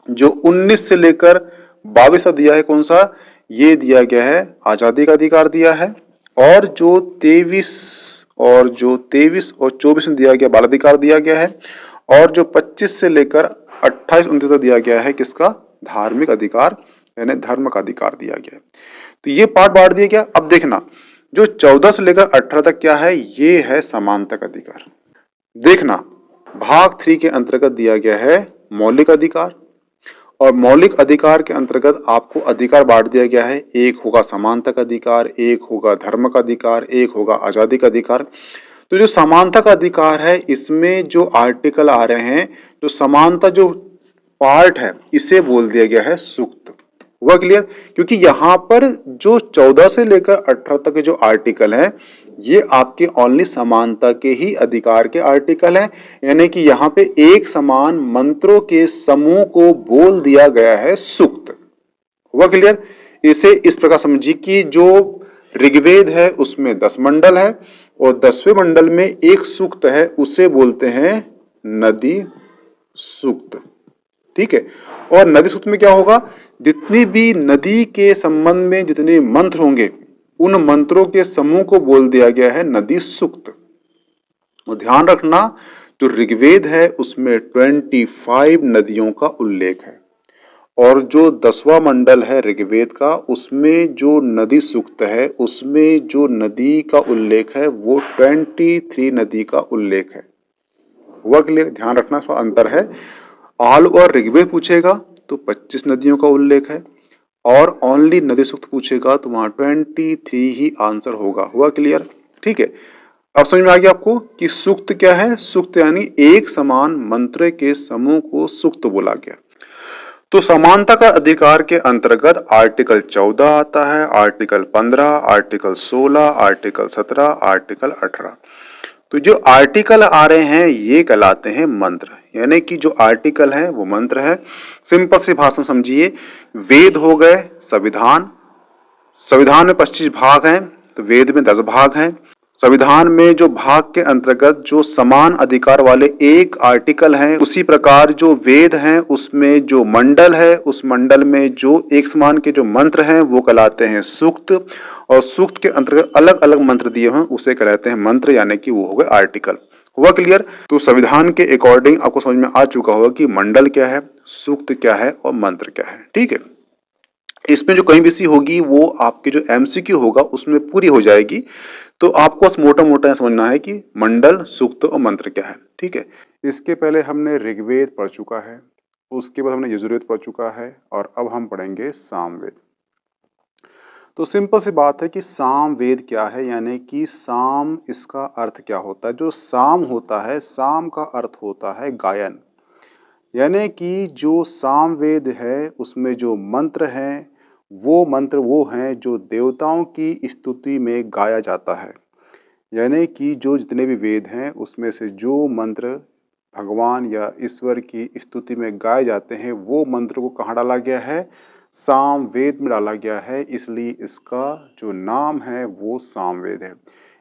जो 19 से लेकर 22 तक दिया है कौन सा? ये दिया गया है आजादी का अधिकार दिया है। और जो 23 और 24 में दिया गया बाल अधिकार दिया गया है। और जो 25 से लेकर 28-29 तक दिया गया है किसका? धार्मिक अधिकार, यानी धर्म का अधिकार दिया गया है। तो ये पार्ट बांट दिया गया। अब देखना, जो 14 से लेकर 18 तक क्या है? ये है समानता का अधिकार। देखना, भाग 3 के अंतर्गत दिया गया है मौलिक अधिकार, और मौलिक अधिकार के अंतर्गत आपको अधिकार बांट दिया गया है। एक होगा समानता का अधिकार, एक होगा धर्म का अधिकार, एक होगा आजादी का अधिकार। तो जो समानता का अधिकार है, इसमें जो आर्टिकल आ रहे हैं, जो समानता जो पार्ट है, इसे बोल दिया गया है सूक्त। हुआ क्लियर? क्योंकि यहां पर जो 14 से लेकर 18 तक के जो आर्टिकल हैं, ये आपके ओनली समानता के ही अधिकार के आर्टिकल हैं। यानी कि यहाँ पे एक समान मंत्रों के समूह को बोल दिया गया है सूक्त। हुआ क्लियर? इसे इस प्रकार समझिए कि जो ऋग्वेद है उसमें 10 मंडल है और 10वें मंडल में एक सूक्त है, उसे बोलते हैं नदी सूक्त। ठीक है। और नदी सूक्त में क्या होगा? जितनी भी नदी के संबंध में जितने मंत्र होंगे, उन मंत्रों के समूह को बोल दिया गया है नदी सूक्त। और ध्यान रखना, जो ऋग्वेद है उसमें 25 नदियों का उल्लेख है, और जो 10वां मंडल है ऋग्वेद का, उसमें जो नदी सूक्त है उसमें जो नदी का उल्लेख है वो 23 नदी का उल्लेख है। हुआ क्लियर? ध्यान रखना, इसका अंतर है। आल और ऋग्वेद पूछेगा तो 25 नदियों का उल्लेख है, और ओनली नदी सूक्त पूछेगा तो वहां 23 ही आंसर होगा। हुआ क्लियर? ठीक है। अब समझ में आ गया आपको कि सूक्त क्या है? सूक्त यानी एक समान मंत्र के समूह को सूक्त बोला गया। तो समानता का अधिकार के अंतर्गत आर्टिकल 14 आता है, आर्टिकल 15, आर्टिकल 16, आर्टिकल 17, आर्टिकल 18। तो जो आर्टिकल आ रहे हैं ये कहलाते हैं मंत्र, यानी कि जो आर्टिकल है वो मंत्र है। सिंपल सी भाषा में समझिए, वेद हो गए संविधान, संविधान में 25 भाग हैं तो वेद में 10 भाग हैं। संविधान में जो भाग के अंतर्गत जो समान अधिकार वाले एक आर्टिकल हैं, उसी प्रकार जो वेद हैं उसमें जो मंडल है, उस मंडल में जो एक समान के जो मंत्र हैं वो कहलाते हैं सूक्त, और सूक्त के अंतर्गत अलग अलग मंत्र दिए हुए उसे कहलाते हैं मंत्र, यानी कि वो हो गए आर्टिकल। हुआ क्लियर? तो संविधान के अकॉर्डिंग आपको समझ में आ चुका होगा कि मंडल क्या है, सूक्त क्या है और मंत्र क्या है। ठीक है। इसमें जो कहीं भी सी होगी वो आपके जो एमसीक्यू होगा उसमें पूरी हो जाएगी। तो आपको बस मोटा मोटा समझना है कि मंडल, सूक्त और मंत्र क्या है। ठीक है। इसके पहले हमने ऋग्वेद पढ़ चुका है, उसके बाद हमने यजुर्वेद पढ़ चुका है, और अब हम पढ़ेंगे सामवेद। तो सिंपल सी बात है कि सामवेद क्या है, यानी कि साम, इसका अर्थ क्या होता है? जो साम होता है, साम का अर्थ होता है गायन, यानी कि जो सामवेद है उसमें जो मंत्र हैं वो मंत्र वो हैं जो देवताओं की स्तुति में गाया जाता है। यानी कि जो जितने भी वेद हैं उसमें से जो मंत्र भगवान या ईश्वर की स्तुति में गाए जाते हैं, वो मंत्र को कहाँ डाला गया है? सामवेद में डाला गया है। इसलिए इसका जो नाम है वो सामवेद है।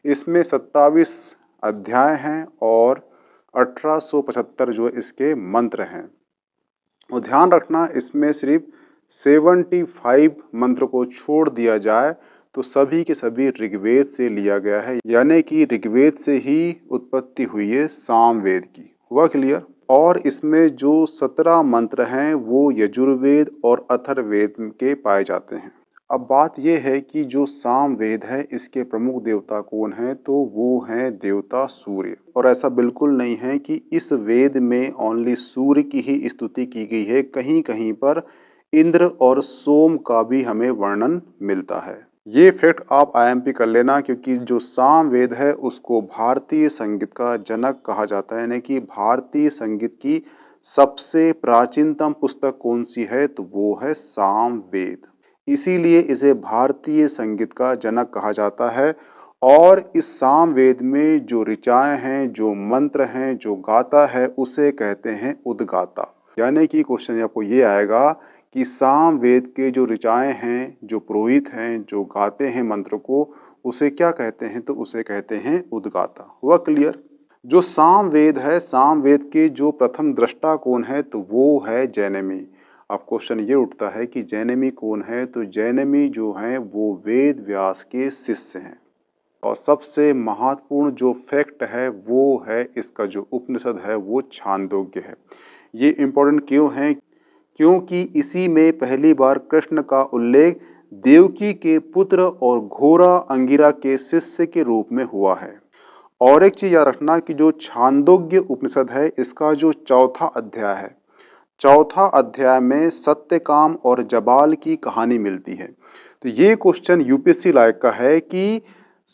इसमें 27 अध्याय हैं और 1875 जो इसके मंत्र हैं। और ध्यान रखना, इसमें सिर्फ 75 मंत्र को छोड़ दिया जाए तो सभी के सभी ऋग्वेद से लिया गया है, यानी कि ऋग्वेद से ही उत्पत्ति हुई है सामवेद की। हुआ क्लियर? और इसमें जो 17 मंत्र हैं वो यजुर्वेद और अथर्ववेद के पाए जाते हैं। अब बात यह है कि जो सामवेद है इसके प्रमुख देवता कौन है, तो वो हैं देवता सूर्य। और ऐसा बिल्कुल नहीं है कि इस वेद में ओनली सूर्य की ही स्तुति की गई है, कहीं कहीं पर इंद्र और सोम का भी हमें वर्णन मिलता है। ये फैक्ट आप आईएमपी कर लेना, क्योंकि जो सामवेद है उसको भारतीय संगीत का जनक कहा जाता है, यानी कि भारतीय संगीत की सबसे प्राचीनतम पुस्तक कौन सी है, तो वो है सामवेद। इसीलिए इसे भारतीय संगीत का जनक कहा जाता है। और इस सामवेद में जो ऋचाएं हैं, जो मंत्र हैं, जो गाता है, उसे कहते हैं उद्गाता। यानी कि क्वेश्चन आपको ये आएगा कि सामवेद के जो ऋचाएं हैं, जो पुरोहित हैं, जो गाते हैं मंत्र को, उसे क्या कहते हैं, तो उसे कहते हैं उद्गाता। हुआ क्लियर? जो सामवेद है, सामवेद के जो प्रथम दृष्टा कौन है, तो वो है जैनमी। अब क्वेश्चन ये उठता है कि जैनमी कौन है, तो जैनमी जो हैं वो वेद व्यास के शिष्य हैं। और सबसे महत्वपूर्ण जो फैक्ट है वो है इसका जो उपनिषद है वो छांदोग्य है। ये इम्पोर्टेंट क्यों है? क्योंकि इसी में पहली बार कृष्ण का उल्लेख देवकी के पुत्र और घोड़ा अंगिरा के शिष्य के रूप में हुआ है। और एक चीज याद रखना कि जो छांदोग्य उपनिषद है इसका जो चौथा अध्याय है, चौथा अध्याय में सत्यकाम और जबाल की कहानी मिलती है। तो ये क्वेश्चन यूपीएससी लायक का है कि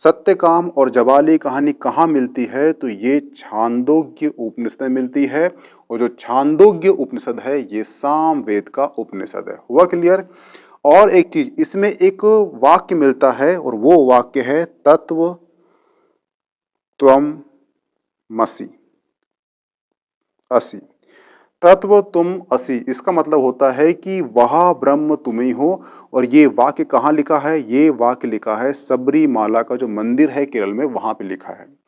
सत्यकाम और जबाली कहानी कहाँ मिलती है, तो ये छांदोग्य उपनिषद में मिलती है। और जो छांदोग्य उपनिषद है ये सामवेद का उपनिषद है। हुआ क्लियर? और एक चीज इसमें एक वाक्य मिलता है और वो वाक्य है तत्व त्वम मसी असी। तत्व तुम असी, इसका मतलब होता है कि वह ब्रह्म तुम ही हो। और ये वाक्य कहाँ लिखा है? ये वाक्य लिखा है सबरीमाला का जो मंदिर है केरल में, वहां पे लिखा है।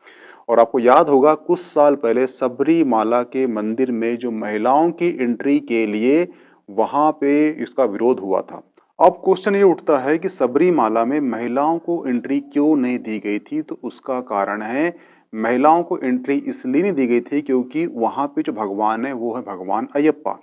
और आपको याद होगा कुछ साल पहले सबरीमाला के मंदिर में जो महिलाओं की एंट्री के लिए वहां पे इसका विरोध हुआ था। अब क्वेश्चन ये उठता है कि सबरीमाला में महिलाओं को एंट्री क्यों नहीं दी गई थी, तो उसका कारण है महिलाओं को एंट्री इसलिए नहीं दी गई थी क्योंकि वहां पे जो भगवान है वो है भगवान अयप्पा।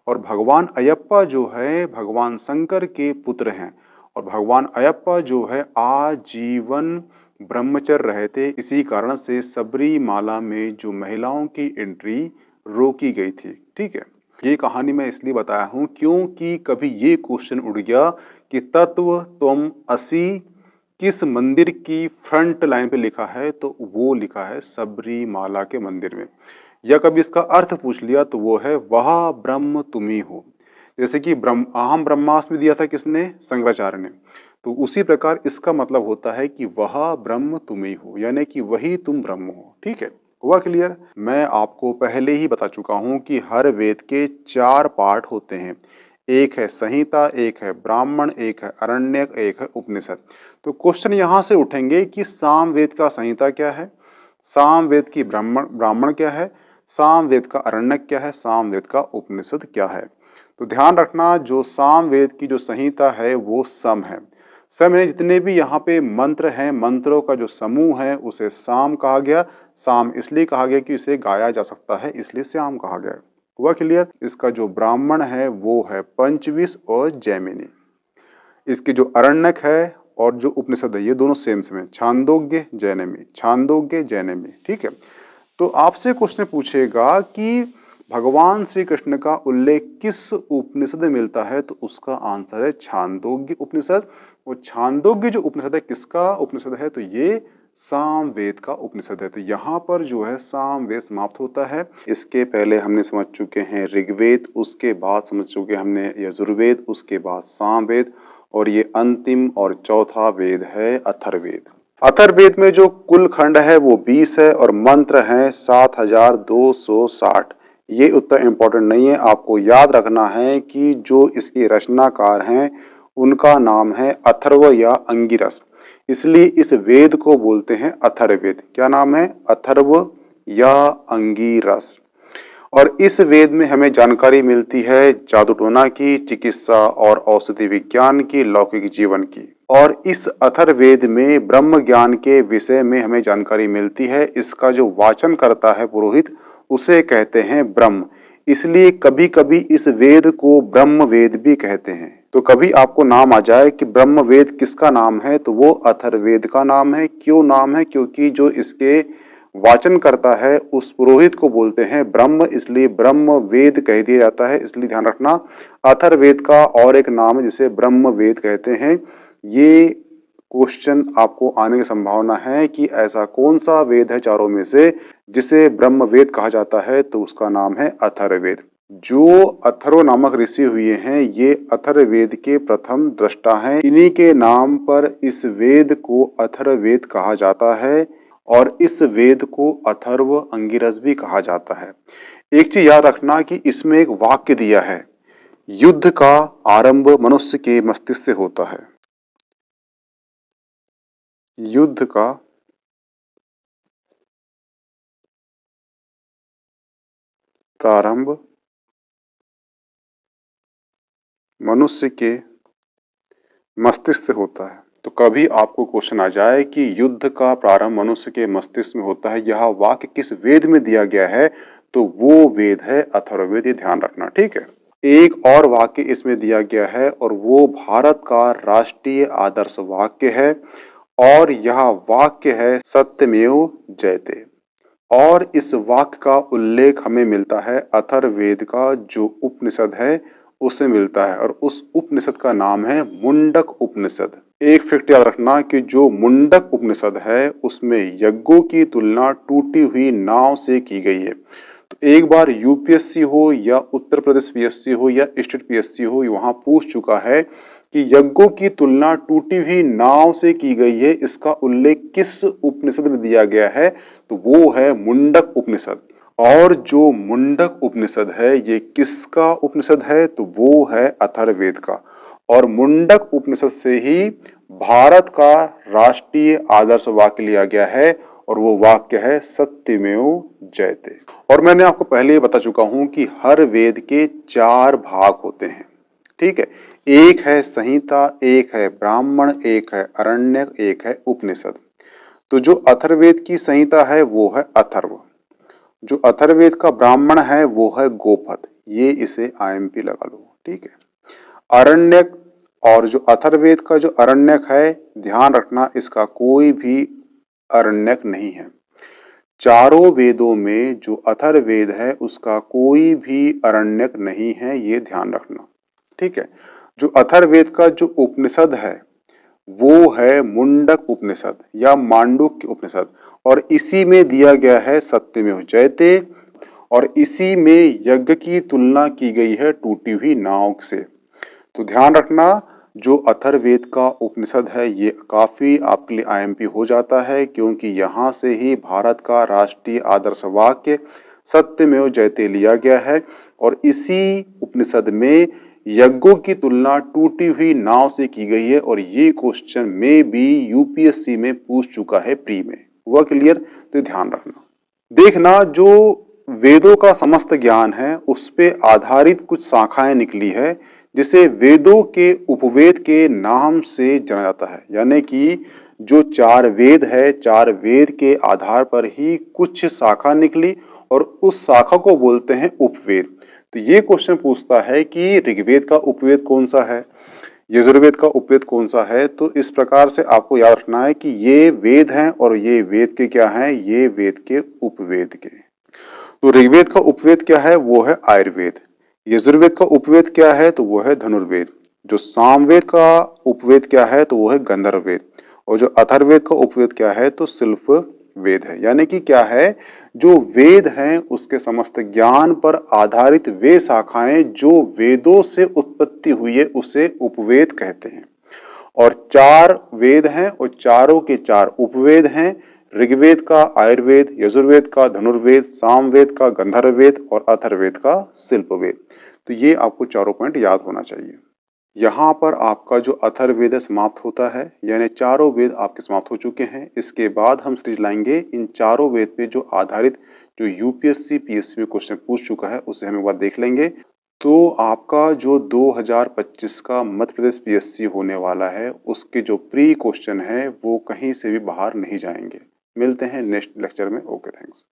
और भगवान अयप्पा जो है भगवान शंकर के पुत्र हैं। और भगवान अयप्पा जो है आजीवन ब्रह्मचर्य रहे थे, इसी कारण से सबरीमाला में जो महिलाओं की एंट्री रोकी गई थी। ठीक है, ये कहानी मैं इसलिए बताया हूं क्योंकि कभी ये क्वेश्चन उठ गया कि तत्व तुम असी किस मंदिर की फ्रंट लाइन पे लिखा है, तो वो लिखा है सबरीमाला के मंदिर में। या कभी इसका अर्थ पूछ लिया तो वो है वह ब्रह्म तुम ही हो। जैसे कि अहम ब्रह्मास्मि दिया था किसने? शंकराचार्य ने। तो उसी प्रकार इसका मतलब होता है कि वह ब्रह्म तुम ही हो, यानी कि वही तुम ब्रह्म हो। ठीक है, हुआ क्लियर? मैं आपको पहले ही बता चुका हूं कि हर वेद के 4 पार्ट होते हैं। एक है संहिता, एक है ब्राह्मण, एक है अरण्यक, एक है उपनिषद। तो क्वेश्चन यहाँ से उठेंगे कि सामवेद का संहिता क्या है, सामवेद की ब्राह्मण क्या है, सामवेद का अरण्यक क्या है, सामवेद का उपनिषद क्या है। तो ध्यान रखना जो सामवेद की जो संहिता है वो सम है। सम में जितने भी यहाँ पे मंत्र हैं, मंत्रों का जो समूह है उसे साम कहा गया। साम इसलिए कहा गया कि इसे गाया जा सकता है, इसलिए श्याम कहा गया। हुआ क्लियर? इसका जो ब्राह्मण है वो है पंचविश और जैमिनी। इसके जो अरण्यक है और जो उपनिषद है ये दोनों सेम है, छांदोग्य जैनमी, छांदोग्य जैनमी। ठीक है, तो आपसे क्वेश्चन पूछेगा कि भगवान श्री कृष्ण का उल्लेख किस उपनिषद में मिलता है, तो उसका आंसर है छांदोग्य उपनिषद। और छांदोग्य जो उपनिषद है किसका उपनिषद है, तो ये सामवेद का उपनिषद है। तो यहाँ पर जो है सामवेद समाप्त होता है। इसके पहले हमने समझ चुके हैं ऋग्वेद, उसके बाद समझ चुके हमने यजुर्वेद, उसके बाद सामवेद, और ये अंतिम और चौथा वेद है अथर्ववेद। अथर्ववेद में जो कुल खंड है वो 20 है और मंत्र हैं 7260। ये उतना इम्पोर्टेंट नहीं है, आपको याद रखना है कि जो इसके रचनाकार हैं उनका नाम है अथर्व या अंगिरस, इसलिए इस वेद को बोलते हैं अथर्ववेद। क्या नाम है? अथर्व या अंगिरस। और इस वेद में हमें जानकारी मिलती है जादू टोना की, चिकित्सा और औषधि विज्ञान की, लौकिक जीवन की। और इस अथर्ववेद में ब्रह्म ज्ञान के विषय में हमें जानकारी मिलती है। इसका जो वाचन करता है पुरोहित, उसे कहते हैं ब्रह्म। इसलिए कभी कभी इस वेद को ब्रह्म वेद भी कहते हैं। तो कभी आपको नाम आ जाए कि ब्रह्म वेद किसका नाम है, तो वो अथर्ववेद का नाम है। क्यों नाम है? क्योंकि जो इसके वाचन करता है उस पुरोहित को बोलते हैं ब्रह्म, इसलिए ब्रह्म वेद कह दिया जाता है। इसलिए ध्यान रखना, अथर्ववेद का और एक नाम है जिसे ब्रह्म वेद कहते हैं। ये क्वेश्चन आपको आने की संभावना है कि ऐसा कौन सा वेद है चारों में से जिसे ब्रह्म वेद कहा जाता है, तो उसका नाम है अथर्ववेद। जो अथर्व नामक ऋषि हुए हैं, ये अथर्ववेद के प्रथम दृष्टा हैं। इन्हीं के नाम पर इस वेद को अथर्ववेद कहा जाता है और इस वेद को अथर्व अंगिरस भी कहा जाता है। एक चीज याद रखना कि इसमें एक वाक्य दिया है, युद्ध का आरंभ मनुष्य के मस्तिष्क से होता है। युद्ध का प्रारंभ मनुष्य के मस्तिष्क से होता है। तो कभी आपको क्वेश्चन आ जाए कि युद्ध का प्रारंभ मनुष्य के मस्तिष्क में होता है, यह वाक्य किस वेद में दिया गया है, तो वो वेद है अथर्ववेद। ये ध्यान रखना, ठीक है। एक और वाक्य इसमें दिया गया है और वो भारत का राष्ट्रीय आदर्श वाक्य है और यह वाक्य है सत्यमेव जयते। और इस वाक्य का उल्लेख हमें मिलता है अथर्ववेद का जो उपनिषद है उसमें मिलता है और उस उपनिषद का नाम है मुंडक उपनिषद। एक फैक्ट याद रखना कि जो मुंडक उपनिषद है उसमें यज्ञों की तुलना टूटी हुई नाव से की गई है। तो एक बार यूपीएससी हो या उत्तर प्रदेश पीएससी हो या स्टेट पीएससी हो, वहां पूछ चुका है कि यज्ञों की तुलना टूटी हुई नाव से की गई है, इसका उल्लेख किस उपनिषद में दिया गया है, तो वो है मुंडक उपनिषद। और जो मुंडक उपनिषद है ये किसका उपनिषद है, तो वो है अथर्ववेद का। और मुंडक उपनिषद से ही भारत का राष्ट्रीय आदर्श वाक्य लिया गया है और वो वाक्य है सत्यमेव जयते। और मैंने आपको पहले ही बता चुका हूं कि हर वेद के 4 भाग होते हैं, ठीक है। एक है संहिता, एक है ब्राह्मण, एक है अरण्यक, एक है उपनिषद। तो जो अथर्ववेद की संहिता है वो है अथर्व, जो अथर्ववेद का ब्राह्मण है वो है गोपद। ये इसे आईएमपी लगा लो, ठीक है। अरण्यक और जो अथर्ववेद का जो अरण्यक है, ध्यान रखना इसका कोई भी अरण्यक नहीं है। चारों वेदों में जो अथर्ववेद है उसका कोई भी अरण्यक नहीं है, ये ध्यान रखना, ठीक है। जो अथर्ववेद का जो उपनिषद है वो है मुंडक उपनिषद या मांडुक्य उपनिषद और इसी में दिया गया है सत्यमेव जयते और इसी में यज्ञ की तुलना की गई है टूटी हुई नाव से। तो ध्यान रखना, जो अथर्ववेद का उपनिषद है ये काफी आपके लिए आईएमपी हो जाता है, क्योंकि यहाँ से ही भारत का राष्ट्रीय आदर्श वाक्य सत्यमेव जयते लिया गया है और इसी उपनिषद में यज्ञों की तुलना टूटी हुई नाव से की गई है और ये क्वेश्चन में भी यूपीएससी में पूछ चुका है प्री में। हुआ क्लियर? तो ध्यान रखना। देखना, जो वेदों का समस्त ज्ञान है उस पे आधारित कुछ शाखाएं निकली है जिसे वेदों के उपवेद के नाम से जाना जाता है। यानी कि जो 4 वेद है, 4 वेद के आधार पर ही कुछ शाखा निकली और उस शाखा को बोलते हैं उपवेद। तो ये क्वेश्चन पूछता है कि ऋग्वेद का उपवेद कौन सा है, यजुर्वेद का उपवेद कौन सा है। तो इस प्रकार से आपको याद रखना है कि ये वेद हैं और ये वेद के क्या हैं, ये वेद के उपवेद के। तो ऋग्वेद का उपवेद क्या है, वो है आयुर्वेद। यजुर्वेद का उपवेद क्या है, तो वो है धनुर्वेद। जो सामवेद का उपवेद क्या है, तो वो है गंधर्ववेद। और जो अथर्ववेद का उपवेद क्या है, तो शिल्प वेद है। यानी कि क्या है, जो वेद हैं उसके समस्त ज्ञान पर आधारित वे शाखाएं जो वेदों से उत्पत्ति हुई है उसे उपवेद कहते हैं। और 4 वेद हैं और चारों के 4 उपवेद हैं। ऋग्वेद का आयुर्वेद, यजुर्वेद का धनुर्वेद, सामवेद का गंधर्ववेद और अथर्ववेद का शिल्पवेद। तो ये आपको चारों पॉइंट याद होना चाहिए। यहाँ पर आपका जो अथर्ववेद समाप्त होता है, यानी चारों वेद आपके समाप्त हो चुके हैं। इसके बाद हम सीरीज लाएंगे इन चारों वेद पे जो आधारित जो यूपीएससी पीएससी में क्वेश्चन पूछ चुका है उसे हम एक बार देख लेंगे। तो आपका जो 2025 का मध्य प्रदेश पीएससी होने वाला है, उसके जो प्री क्वेश्चन हैं, वो कहीं से भी बाहर नहीं जाएँगे। मिलते हैं नेक्स्ट लेक्चर में। Okay, thanks.